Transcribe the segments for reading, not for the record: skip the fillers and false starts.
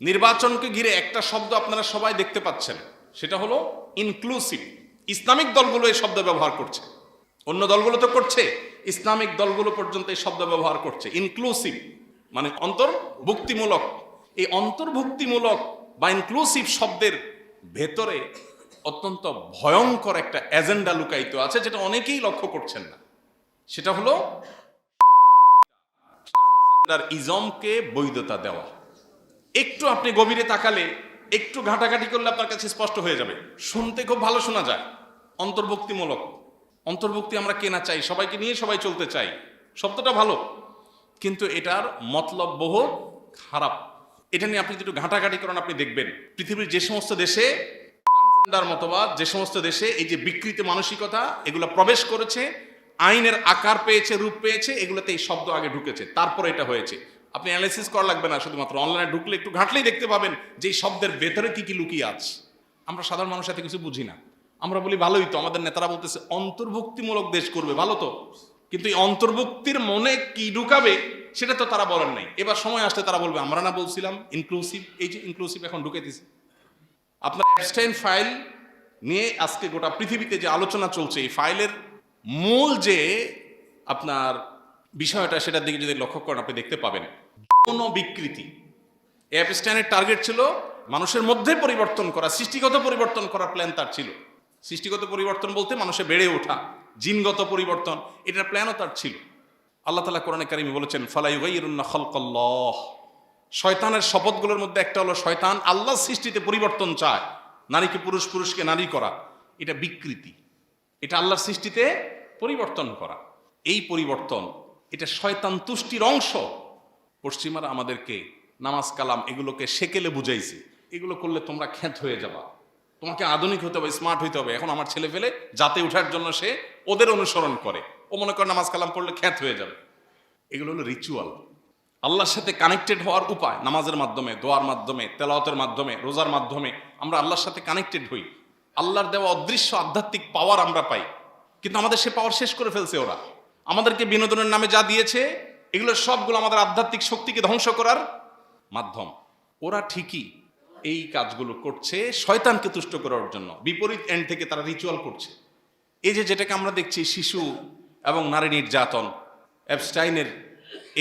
নির্বাচনকে ঘিরে একটা শব্দ আপনারা সবাই দেখতে পাচ্ছেন, সেটা হলো ইনক্লুসিভ। ইসলামিক দলগুলো এই শব্দ ব্যবহার করছে, অন্য দলগুলো তো করছে, ইসলামিক দলগুলো পর্যন্ত এই শব্দ ব্যবহার করছে। ইনক্লুসিভ মানে অন্তর্ভুক্তিমূলক। এই অন্তর্ভুক্তিমূলক বা ইনক্লুসিভ শব্দের ভেতরে অত্যন্ত ভয়ঙ্কর একটা এজেন্ডা লুকায়িত আছে, যেটা অনেকেই লক্ষ্য করছেন না। সেটা হলো ট্রান্সজেন্ডার ইজমকে বৈধতা দেওয়া। একটু আপনি গভীরে তাকালে, একটু ঘাটাঘাটি করলে আপনার কাছে স্পষ্ট হয়ে যাবে। শুনতে খুব ভালো শোনা যায়, অন্তর্ভুক্তিমূলক। অন্তর্ভুক্তি আমরা কে না চাই, সবাইকে নিয়ে সবাই চলতে চাই, শব্দটা ভালো, কিন্তু এটার মতলব বহু খারাপ। এটা নিয়ে আপনি একটু ঘাটাঘাটি করেন, আপনি দেখবেন পৃথিবীর যে সমস্ত দেশে ট্রান্সজেন্ডার মতবাদ, যে সমস্ত দেশে এই যে বিকৃত মানসিকতা এগুলো প্রবেশ করেছে, আইনের আকার পেয়েছে, রূপ পেয়েছে, এগুলোতে এই শব্দ আগে ঢুকেছে, তারপরে এটা হয়েছে। আপনি অ্যানালাইসিস করা লাগবে না, শুধুমাত্র অনলাইনে ঢুকলে একটু ঘাটলেই দেখতে পাবেন যে এই শব্দের ভেতরে কি কি লুকিয়ে আছে। আমরা সাধারণ মানুষ এত কিছু বুঝি না, আমরা বলি ভালোই তো, আমাদের নেতারা বলতেছে অন্তর্ভুক্তিমূলক দেশ করবে, ভালো তো, কিন্তু এই অন্তর্ভুক্তির মনে কি ঢুকাবে সেটা তো তারা বলেন নাই। এবার সময় আসলে তারা বলবে আমরা না বলছিলাম ইনক্লুসিভ, এই যে ইনক্লুসিভ এখন ঢুকে দিছে। আপনার অ্যাবস্টাইন ফাইল নিয়ে আজকে গোটা পৃথিবীতে যে আলোচনা চলছে, এই ফাইলের মূল যে আপনার বিষয়টা, সেটার দিকে যদি লক্ষ্য করেন আপনি দেখতে পাবেন যৌন বিকৃতি। অ্যাপস্টাইনের টার্গেট ছিল মানুষের মধ্যে পরিবর্তন করা, সৃষ্টিগত পরিবর্তন করার প্ল্যান তার ছিল। সৃষ্টিগত পরিবর্তন বলতে মানুষে বেড়ে ওঠা, জিনগত পরিবর্তন, এটার প্ল্যানও তার ছিল। আল্লাহ তাআলা কোরআনে কারিমে বলেছেন ফালা ইউগাইয়িরুন্না খালকাল্লাহ। শয়তানের শপথগুলোর মধ্যে একটা হলো শয়তান আল্লাহর সৃষ্টিতে পরিবর্তন চায়, নারীকে পুরুষ, পুরুষকে নারী করা, এটা বিকৃতি, এটা আল্লাহর সৃষ্টিতে পরিবর্তন করা। এই পরিবর্তন এটা শয়তান তুষ্টির অংশ। পশ্চিমারা আমাদেরকে নামাজ কালাম এগুলোকে সেকেলে বুঝাইছে, এগুলো করলে তোমরা খ্যাত হয়ে যাবা, তোমাকে আধুনিক হতে হবে, স্মার্ট হইতে হবে। এখন আমার ছেলে ফেলে যাতে ওঠার জন্য সে ওদের অনুসরণ করে, ও মনে করে নামাজ কালাম পড়লে খ্যাত হয়ে যাবে। এগুলো হলো রিচুয়াল, আল্লাহর সাথে কানেক্টেড হওয়ার উপায়। নামাজের মাধ্যমে, দোয়ার মাধ্যমে, তেলাওয়াতের মাধ্যমে, রোজার মাধ্যমে আমরা আল্লাহর সাথে কানেক্টেড হই, আল্লাহর দেওয়া অদৃশ্য আধ্যাত্মিক পাওয়ার আমরা পাই। কিন্তু আমাদের সে পাওয়ার শেষ করে ফেলছে ওরা। আমাদেরকে বিনোদনের নামে যা দিয়েছে এগুলো সবগুলো আমাদের আধ্যাত্মিক শক্তিকে ধ্বংস করার মাধ্যম। ওরা ঠিকই এই কাজগুলো করছে শয়তানকে তুষ্ট করার জন্য, বিপরীত এন্ড থেকে তারা রিচুয়াল করছে। এই যে যেটাকে আমরা দেখছি শিশু এবং নারী নির্যাতন, অ্যাপস্টাইনের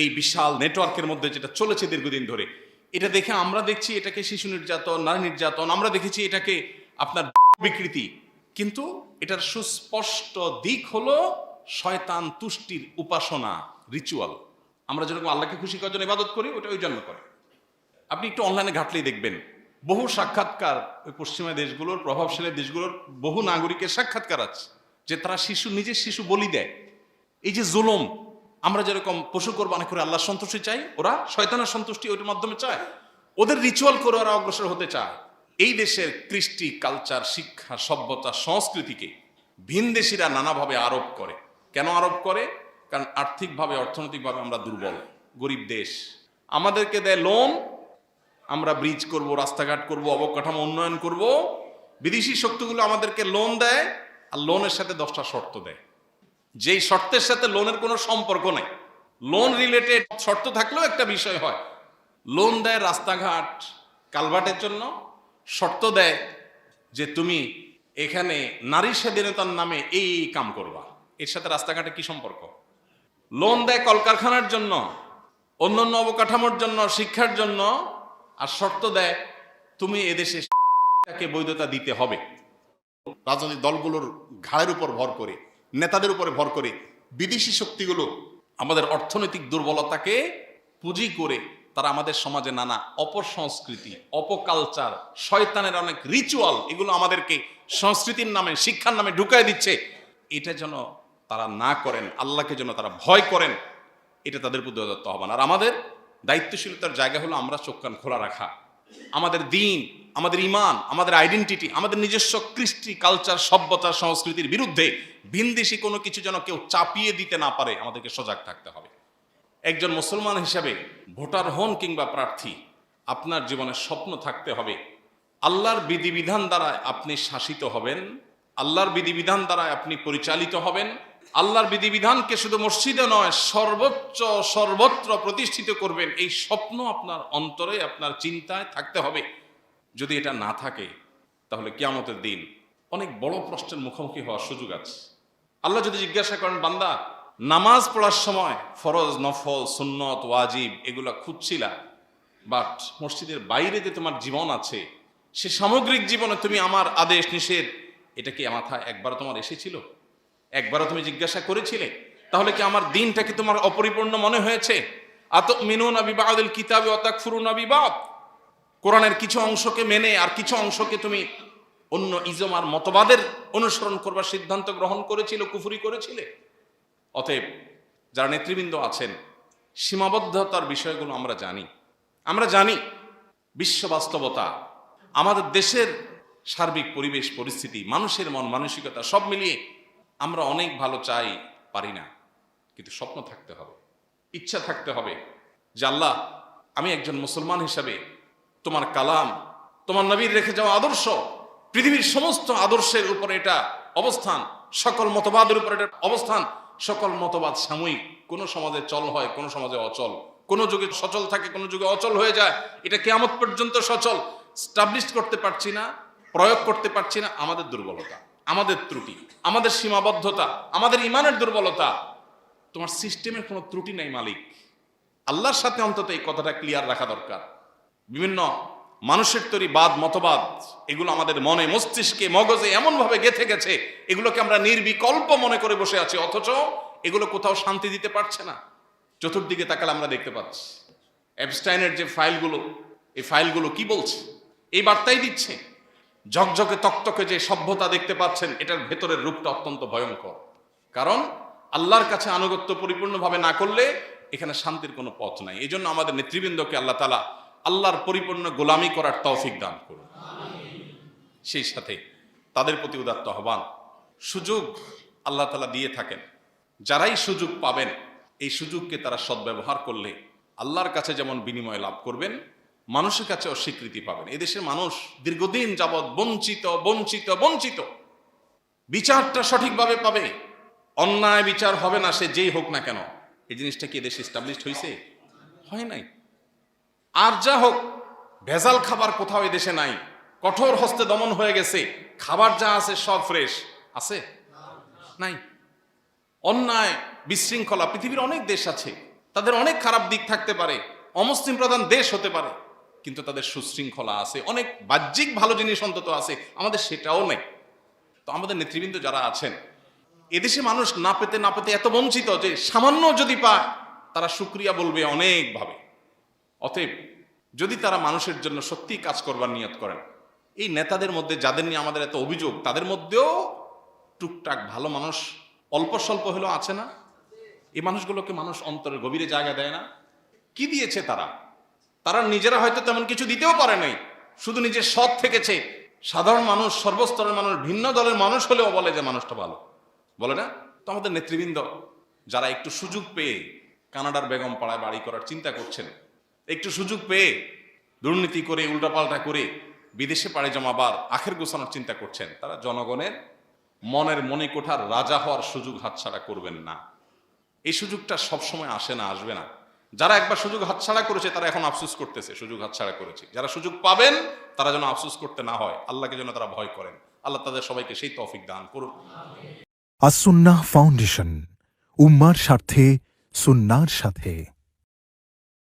এই বিশাল নেটওয়ার্কের মধ্যে যেটা চলেছে দীর্ঘদিন ধরে, এটা দেখে আমরা দেখছি এটাকে শিশু নির্যাতন, নারী নির্যাতন, আমরা দেখেছি এটাকে আপনার বিকৃতি, কিন্তু এটার সুস্পষ্ট দিক হলো শয়তান তুষ্টির উপাসনা, রিচুয়াল। আমরা যেরকম আল্লাহকে খুশি করার জন্য ইবাদত করি, ওটা ওই জন্য করে। আপনি একটু অনলাইনে ঘাটলেই দেখবেন বহু সাক্ষাৎকার, ওই পশ্চিমা দেশগুলোর, প্রভাবশালী দেশগুলোর বহু নাগরিকের সাক্ষাৎকার আছে যে তারা নিজের শিশু বলি দেয়। এই যে জুলুম, আমরা যেরকম পশু কোরবানি করে আল্লাহর সন্তুষ্টি চাই, ওরা শয়তানের সন্তুষ্টি ওইটার মাধ্যমে চায়, ওদের রিচুয়াল করে ওরা অগ্রসর হতে চায়। এই দেশের কৃষ্টি, কালচার, শিক্ষা, সভ্যতা, সংস্কৃতিকে ভিনদেশীরা নানাভাবে আরোপ করে। কেন আরোপ করে? কারণ আর্থিকভাবে, অর্থনৈতিকভাবে আমরা দুর্বল, গরিব দেশ। আমাদেরকে দেয় লোন, আমরা ব্রিজ করব, রাস্তাঘাট করব, অবকাঠামো উন্নয়ন করব। বিদেশি শক্তিগুলো আমাদেরকে লোন দেয়, আর লোনের সাথে 10টা শর্ত দেয়, যেই শর্তের সাথে লোনের কোনো সম্পর্ক নেই। লোন রিলেটেড শর্ত থাকলেও একটা বিষয় হয়। লোন দেয় রাস্তাঘাট, কালভার্টের জন্য, শর্ত দেয় যে তুমি এখানে নারী স্বাধীনতার নামে এই কাম করবা। এর সাথে রাস্তাঘাটে কি সম্পর্ক? লোন দেয় কলকারখানার জন্য, অন্যান্য অবকাঠামোর জন্য, শিক্ষার জন্য, আর শর্ত দেয় তুমি এদেশে বৈধতা দিতে হবে। রাজনৈতিক দলগুলোর ঘাড়ের উপর ভর করে, নেতাদের উপরে ভর করে বিদেশি শক্তিগুলো আমাদের অর্থনৈতিক দুর্বলতাকে পুঁজি করে তারা আমাদের সমাজে নানা অপসংস্কৃতি, অপকালচার, শয়তানের অনেক রিচুয়াল, এগুলো আমাদেরকে সংস্কৃতির নামে, শিক্ষার নামে ঢুকায় দিচ্ছে। এটা যেন তারা না করেন, আল্লাহকে যেন তারা ভয় করেন, এটা তাদের প্রতি দত্ত আহ্বান। আর আমাদের দায়িত্বশীলতার জায়গা হলো আমরা চোখ কান খোলা রাখা। আমাদের দিন, আমাদের ইমান, আমাদের আইডেন্টিটি, আমাদের নিজস্ব কৃষ্টি, কালচার, সভ্যতা, সংস্কৃতির বিরুদ্ধে ভিনদেশি কোনো কিছু যেন কেউ চাপিয়ে দিতে না পারে, আমাদেরকে সজাগ থাকতে হবে। একজন মুসলমান হিসাবে ভোটার হন কিংবা প্রার্থী, আপনার জীবনে স্বপ্ন থাকতে হবে আল্লাহর বিধিবিধান দ্বারা আপনি শাসিত হবেন, আল্লাহর বিধিবিধান দ্বারা আপনি পরিচালিত হবেন, আল্লাহর বিধিবিধানকে শুধু মসজিদে নয় সর্বত্র প্রতিষ্ঠিত করবেন, এই স্বপ্ন আপনার অন্তরে আপনার চিন্তায় থাকতে হবে। যদি এটা না থাকে তাহলে কিয়ামতের দিন অনেক বড় প্রশ্নের মুখোমুখি হওয়ার সুযোগ আছে। আল্লাহ যদি জিজ্ঞাসা করেন, বান্দা নামাজ পড়ার সময় ফরজ, নফল, সুন্নত, ওয়াজিব এগুলা খুঁজছিলা, বাট মসজিদের বাইরে যে তোমার জীবন আছে, সে সামগ্রিক জীবনে তুমি আমার আদেশ নিষেধ এটা কি মাথায় একবার তোমার এসেছিল? একবারও তুমি জিজ্ঞাসা করেছিলে? তাহলে কি আমার দিনটা কি তোমার অপরিপূর্ণ মনে হয়েছে? আতুমিনুনা বিবাদিল কিতাবি ওয়া তাকফুরুনা বিবাদ, কোরআনের কিছু অংশকে মেনে আর কিছু অংশকে তুমি অন্য ইজম আর মতবাদের অনুসরণ করবার সিদ্ধান্ত গ্রহণ করেছিল, কুফরি করেছিলে। অতএব যারা নেতৃবৃন্দ আছেন, সীমাবদ্ধতার বিষয়গুলো আমরা জানি বিশ্ব বাস্তবতা, আমাদের দেশের সার্বিক পরিবেশ পরিস্থিতি, মানুষের মন মানসিকতা সব মিলিয়ে আমরা অনেক ভালো চাই, পারি না। কিন্তু স্বপ্ন থাকতে হবে, ইচ্ছা থাকতে হবে যে আল্লাহ, আমি একজন মুসলমান হিসাবে তোমার কালাম, তোমার নবীর রেখে যাওয়া আদর্শ, পৃথিবীর সমস্ত আদর্শের উপরে এটা অবস্থান, সকল মতবাদের উপরে এটা অবস্থান। সকল মতবাদ সাময়িক, কোন সমাজে চল হয়, কোন সমাজে অচল, কোন যুগে সচল থাকে, কোন যুগে অচল হয়ে যায়। এটা কিয়ামত পর্যন্ত সচল স্টাবলিশ করতে পারছি না, প্রয়োগ করতে পারছি না। আমাদের দুর্বলতা, আমাদের ত্রুটি, আমাদের সীমাবদ্ধতা, আমাদের ইমানের দুর্বলতা। তোমার সিস্টেমের কোনো ত্রুটি নাই মালিক। আল্লাহর সাথে অন্তত এই কথাটা ক্লিয়ার রাখা দরকার। বিভিন্ন মানুষের তৈরি বাদ, মতবাদ, এগুলো আমাদের মনে, মস্তিষ্কে, মগজে এমনভাবে গেঁথে গেছে, এগুলোকে আমরা নির্বিকল্প মনে করে বসে আছি, অথচ এগুলো কোথাও শান্তি দিতে পারছে না। চতুর্দিকে তাকালে আমরা দেখতে পাচ্ছি এপস্টাইনের যে ফাইলগুলো, এই ফাইলগুলো কি বলছে? এই বার্তাই দিচ্ছে। ঝকঝকে তকতকে যে সভ্যতা দেখতে পাচ্ছেন, এটার ভেতরের রূপটা অত্যন্ত ভয়ঙ্কর। কারণ আল্লাহর কাছে আনুগত্য পরিপূর্ণভাবে না করলে এখানে শান্তির কোনো পথ নাই। এই জন্য আমাদের নেতৃবৃন্দকে আল্লাহ তাআলা আল্লাহর পরিপূর্ণ গোলামি করার তৌফিক দান করুন। সেই সাথে তাদের প্রতি উদাত্ত আহ্বান, সুযোগ আল্লাহ তাআলা দিয়ে থাকেন, যারাই সুযোগ পাবেন এই সুযোগকে তারা সদ্ব্যবহার করলে আল্লাহর কাছে যেমন বিনিময় লাভ করবেন, মানুষের কাছেও স্বীকৃতি পাবেন। এদেশের মানুষ দীর্ঘদিন যাবৎ বঞ্চিত। বিচারটা সঠিকভাবে পাবে, অন্যায় বিচার হবে না, সে যেই হোক না কেন। এই জিনিসটা কি এদেশে এস্টাবলিশড হয়েছে? হয় নাই। আর যা হোক, ভেজাল খাবার কোথাও এদেশে নাই, কঠোর হস্তে দমন হয়ে গেছে। খাবার যা আছে সব ফ্রেশ আছে? নাই। অন্যায়, বিশৃঙ্খলা, পৃথিবীর অনেক দেশ আছে, তাদের অনেক খারাপ দিক থাকতে পারে, অমুসলিম প্রধান দেশ হতে পারে, কিন্তু তাদের সুশৃঙ্খলা আছে, অনেক বাহ্যিক ভালো জিনিস অন্তত আছে। আমাদের সেটাও নেই। তো আমাদের নেতৃবৃন্দ যারা আছেন, এদেশে মানুষ না পেতে এত বঞ্চিত যে সামান্য যদি পায় তারা শুকরিয়া বলবে অনেকভাবে। অতএব যদি তারা মানুষের জন্য সত্যি কাজ করবার নিয়ত করেন, এই নেতাদের মধ্যে যাদের নিয়ে আমাদের এত অভিযোগ, তাদের মধ্যেও টুকটাক ভালো মানুষ অল্প স্বল্প হলেও আছে না? এই মানুষগুলোকে মানুষ অন্তরের গভীরে জায়গা দেয় না? কি দিয়েছে তারা নিজেরা হয়তো তেমন কিছু দিতেও পারে নাই, শুধু নিজের সৎ থেকেছে। সাধারণ মানুষ, সর্বস্তরের মানুষ, ভিন্ন দলের মানুষ হলেও বলে যে মানুষটা ভালো, বলে না? তো আমাদের নেতৃবৃন্দ যারা একটু সুযোগ পেয়ে কানাডার বেগম পাড়ায় বাড়ি করার চিন্তা করছেন, একটু সুযোগ পেয়ে দুর্নীতি করে, উল্টাপাল্টা করে বিদেশে পাড়ি জমাবার আখের গোছানোর চিন্তা করছেন, তারা জনগণের মনের মণিকোঠার রাজা হওয়ার সুযোগ হাতছাড়া করবেন না। এই সুযোগটা সবসময় আসে না, আসবে না। যারা একবার সুযোগ হাতছাড়া করেছে তারা এখন আফসোস করতেছে সুযোগ হাতছাড়া করেছে। যারা সুযোগ পাবেন তারা যেন আফসোস করতে না হয়, আল্লাহকে যেন তারা ভয় করেন। আল্লাহ তাদের সবাইকে সেই তৌফিক দান করুন। আস-সুন্নাহ ফাউন্ডেশন, উম্মার স্বার্থে সুন্নাহর সাথে।